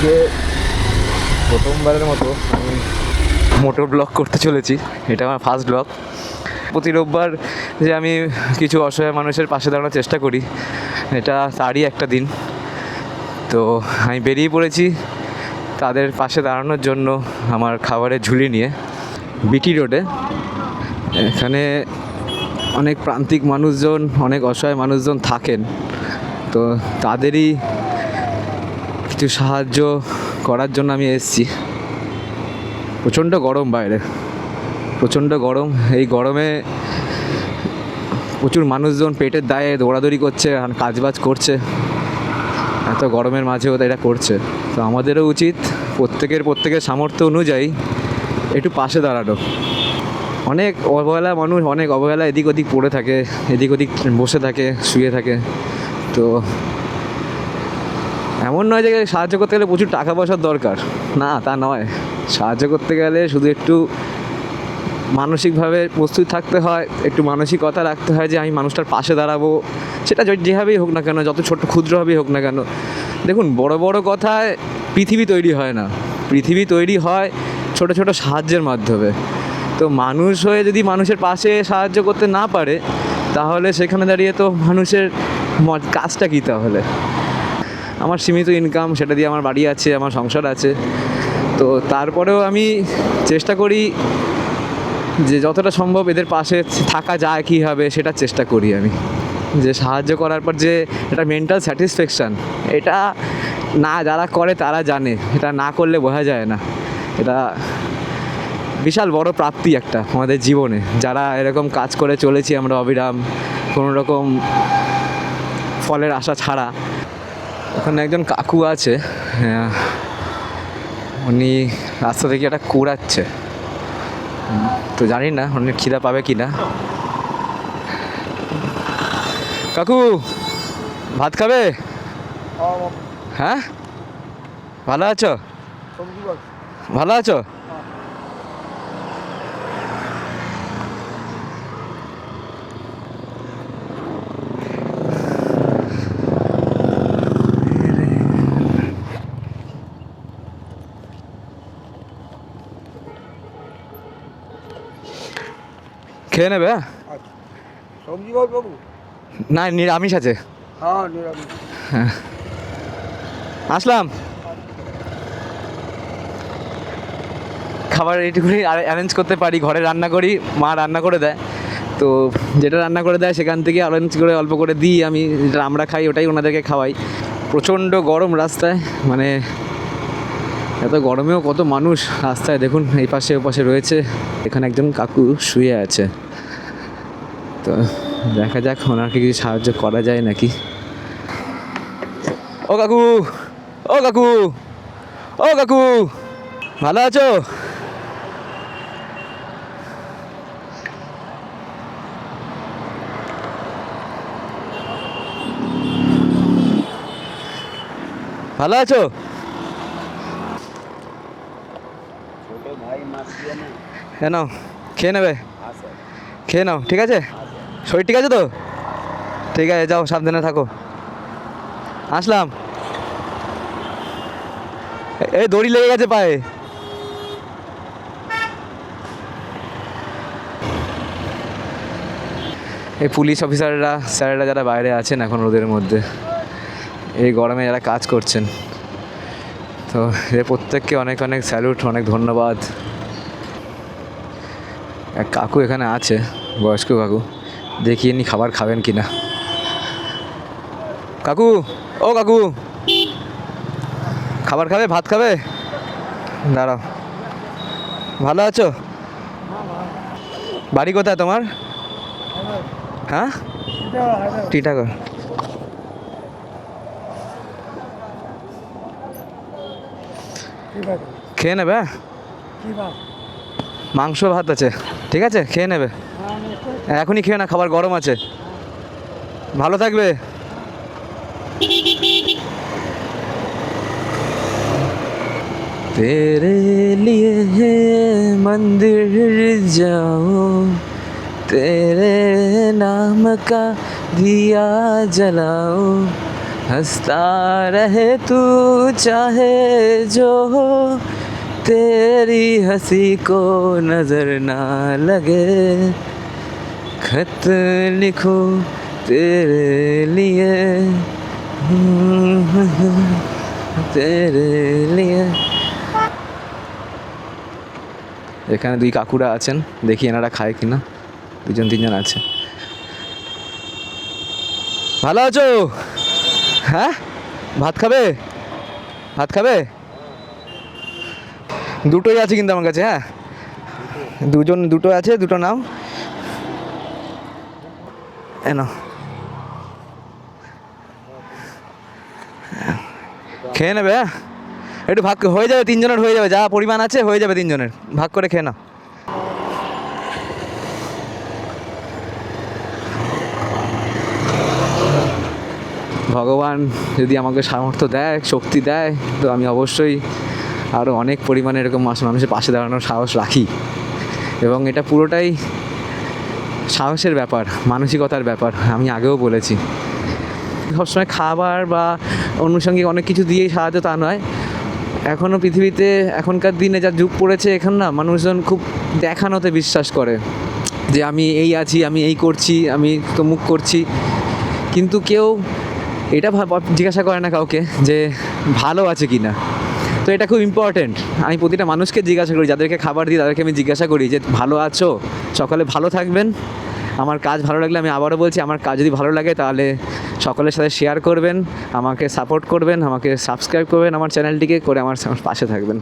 আজকে প্রথমবারের মতো আমি মোটর ব্লগ করতে চলেছি। এটা আমার ফার্স্ট ব্লগ। প্রতি রোববার যে আমি কিছু অসহায় মানুষের পাশে দাঁড়ানোর চেষ্টা করি, এটা তারই একটা দিন। তো আমি বেরিয়ে পড়েছি তাদের পাশে দাঁড়ানোর জন্য আমার খাবারের ঝুলি নিয়ে বিটি রোডে। এখানে অনেক প্রান্তিক মানুষজন, অনেক অসহায় মানুষজন থাকেন। তো তাদেরই কিছু সাহায্য করার জন্য আমি এসেছি। প্রচণ্ড গরম বাইরে, প্রচণ্ড গরম। এই গরমে প্রচুর মানুষজন পেটের দায়ে দৌড়াদৌড়ি করছে, কাজবাজ করছে। এত গরমের মাঝেও এটা করছে। তো আমাদেরও উচিত প্রত্যেকের সামর্থ্য অনুযায়ী একটু পাশে দাঁড়ানো। অনেক অবহেলা মানুষ, অনেক অবহেলা এদিক ওদিক পড়ে থাকে, এদিক ওদিক বসে থাকে, শুয়ে থাকে। তো এমন নয় যে সাহায্য করতে গেলে প্রচুর টাকা পয়সার দরকার, না তা নয়। সাহায্য করতে গেলে শুধু একটু মানসিকভাবে প্রস্তুত থাকতে হয়, একটু মানসিকতা রাখতে হয় যে আমি মানুষটার পাশে দাঁড়াবো। সেটা যেভাবেই হোক না কেন, যত ছোট ক্ষুদ্রভাবেই হোক না কেন। দেখুন, বড় বড় কথায় পৃথিবী তৈরি হয় না, পৃথিবী তৈরি হয় ছোট ছোট সাহায্যের মাধ্যমে। তো মানুষ হয়ে যদি মানুষের পাশে সাহায্য করতে না পারে, তাহলে সেখানে দাঁড়িয়ে তো মানুষের কাজটা কী? তাহলে আমার সীমিত ইনকাম, সেটা দিয়ে আমার বাড়ি আছে, আমার সংসার আছে। তো তারপরেও আমি চেষ্টা করি যে যতটা সম্ভব এদের পাশে থাকা যায় কীভাবে, সেটা চেষ্টা করি আমি। যে সাহায্য করার পর যে এটা মেন্টাল স্যাটিসফ্যাকশান, এটা না যারা করে তারা জানে, এটা না করলে বোঝা যায় না। এটা বিশাল বড় প্রাপ্তি একটা আমাদের জীবনে, যারা এরকম কাজ করে চলেছি আমরা অবিরাম, কোনো রকম ফলের আশা ছাড়া। ওখানে একজন কাকু আছে, উনি রাস্তা থেকে একটা কুড়াচ্ছে। তো জানি না উনি খিদা পাবে কি না। কাকু, ভাত খাবে? হ্যাঁ, ভালো আছো? ভালো আছো? খেয়ে নেবে? সবজি বল বাবু। না, নিরামিষ আছে। হ্যাঁ, নিরামিষ। হ্যাঁ, আসলাম। খাবার এইটুকুনি অ্যারেঞ্জ করতে পারি, ঘরে রান্না করি, মা রান্না করে দেয়। তো যেটা রান্না করে দেয় সেখান থেকে অ্যারেঞ্জ করে অল্প করে দিই আমি, যেটা আমরা খাই ওটাই ওনাদেরকে খাওয়াই। প্রচণ্ড গরম রাস্তায়, মানে এত গরমেও কত মানুষ রাস্তায় দেখুন, এই পাশে ও পাশে রয়েছে। এখানে একজন কাকু শুয়ে আছে। তো দেখা যাক ওনাকে কিছু সাহায্য করা যায় নাকি। ও কাকু, ও কাকু, ও কাকু, ভালো আছো? ভালো আছো? ছোট ভাই মাছ দিয়ে না। হ্যাঁ, নাও, খেয়ে নেবে? আছে। খেয়ে নাও, ঠিক আছে? শরীর ঠিক আছে তো? ঠিক আছে, যাও, সাবধানে থাকো। আসলাম। এই দড়ি লেগে গেছে পায়ে। এই পুলিশ অফিসাররা, স্যারেরা যারা বাইরে আছেন এখন রোদের মধ্যে, এই গরমে যারা কাজ করছেন, তো এদের প্রত্যেককে অনেক অনেক স্যালুট, অনেক ধন্যবাদ। এক কাকু এখানে আছে, বয়স্ক কাকু, দেখিয়ে নি খাবার খাবেন কি না। কাকু, ও কাকু, খাবার খাবে? ভাত খাবে? দাঁড়াও। ভালো আছো? বাড়ি কোথায় তোমার? হ্যাঁ, টিটাগড়। খেয়ে নেবে? মাংস ভাত আছে, ঠিক আছে, খেয়ে নেবে। এখনই খেয়ে না, খাবার গরম আছে। ভালো থাকবে। तेरे लिए मंदिर जाओ, तेरे नाम का दिया जलाओ, हंसता रहे तू चाहे जो हो तेरी हंसी को नजर ना लगे खत लिखूं तेरे लिए तेरे लिए। এখানে দুই কাকুরা আছেন, দেখি এনারা খায় কিনা। দুজন তিনজন আছে। ভালো আছো? হ্যাঁ, ভাত খাবে? ভাত খাবে? দুটোই আছে কিন্তু আমার কাছে। হ্যাঁ, দুটো আছে, দুটো নাও। এনো, খেয়ে নেবে। হ্যাঁ, একটু ভাগ হয়ে যাবে, তিনজনের হয়ে যাবে, যা পরিমাণ আছে হয়ে যাবে তিনজনের, ভাগ করে খেয়ে নাও। ভগবান যদি আমাকে সামর্থ্য দেয়, শক্তি দেয়, তো আমি অবশ্যই আরও অনেক পরিমাণে এরকম মানুষের পাশে দাঁড়ানোর সাহস রাখি। এবং এটা পুরোটাই সাহসের ব্যাপার, মানসিকতার ব্যাপার। আমি আগেও বলেছি, সবসময় খাবার বা আনুষঙ্গিক অনেক কিছু দিয়েই সাহায্য তা নয়। এখনও পৃথিবীতে এখনকার দিনে যা যুগ পড়েছে, এখন না মানুষজন খুব দেখানোতে বিশ্বাস করে যে আমি এই আছি, আমি এই করছি, আমি তমুক করছি, কিন্তু কেউ এটা জিজ্ঞাসা করে না কাউকে যে ভালো আছে কি না। তো এটা খুব ইম্পর্টেন্ট। আমি প্রতিটা মানুষকে জিজ্ঞাসা করি, যাদেরকে খাবার দিই তাদেরকে আমি জিজ্ঞাসা করি যে ভালো আছো? সকালে ভালো থাকবেন। আমার কাজ ভালো লাগলে, আমি আবারও বলছি, আমার কাজ যদি ভালো লাগে তাহলে সকলের সাথে শেয়ার করবেন, আমাকে সাপোর্ট করবেন, আমাকে সাবস্ক্রাইব করবেন আমার চ্যানেলটিকে, করে আমার পাশে থাকবেন।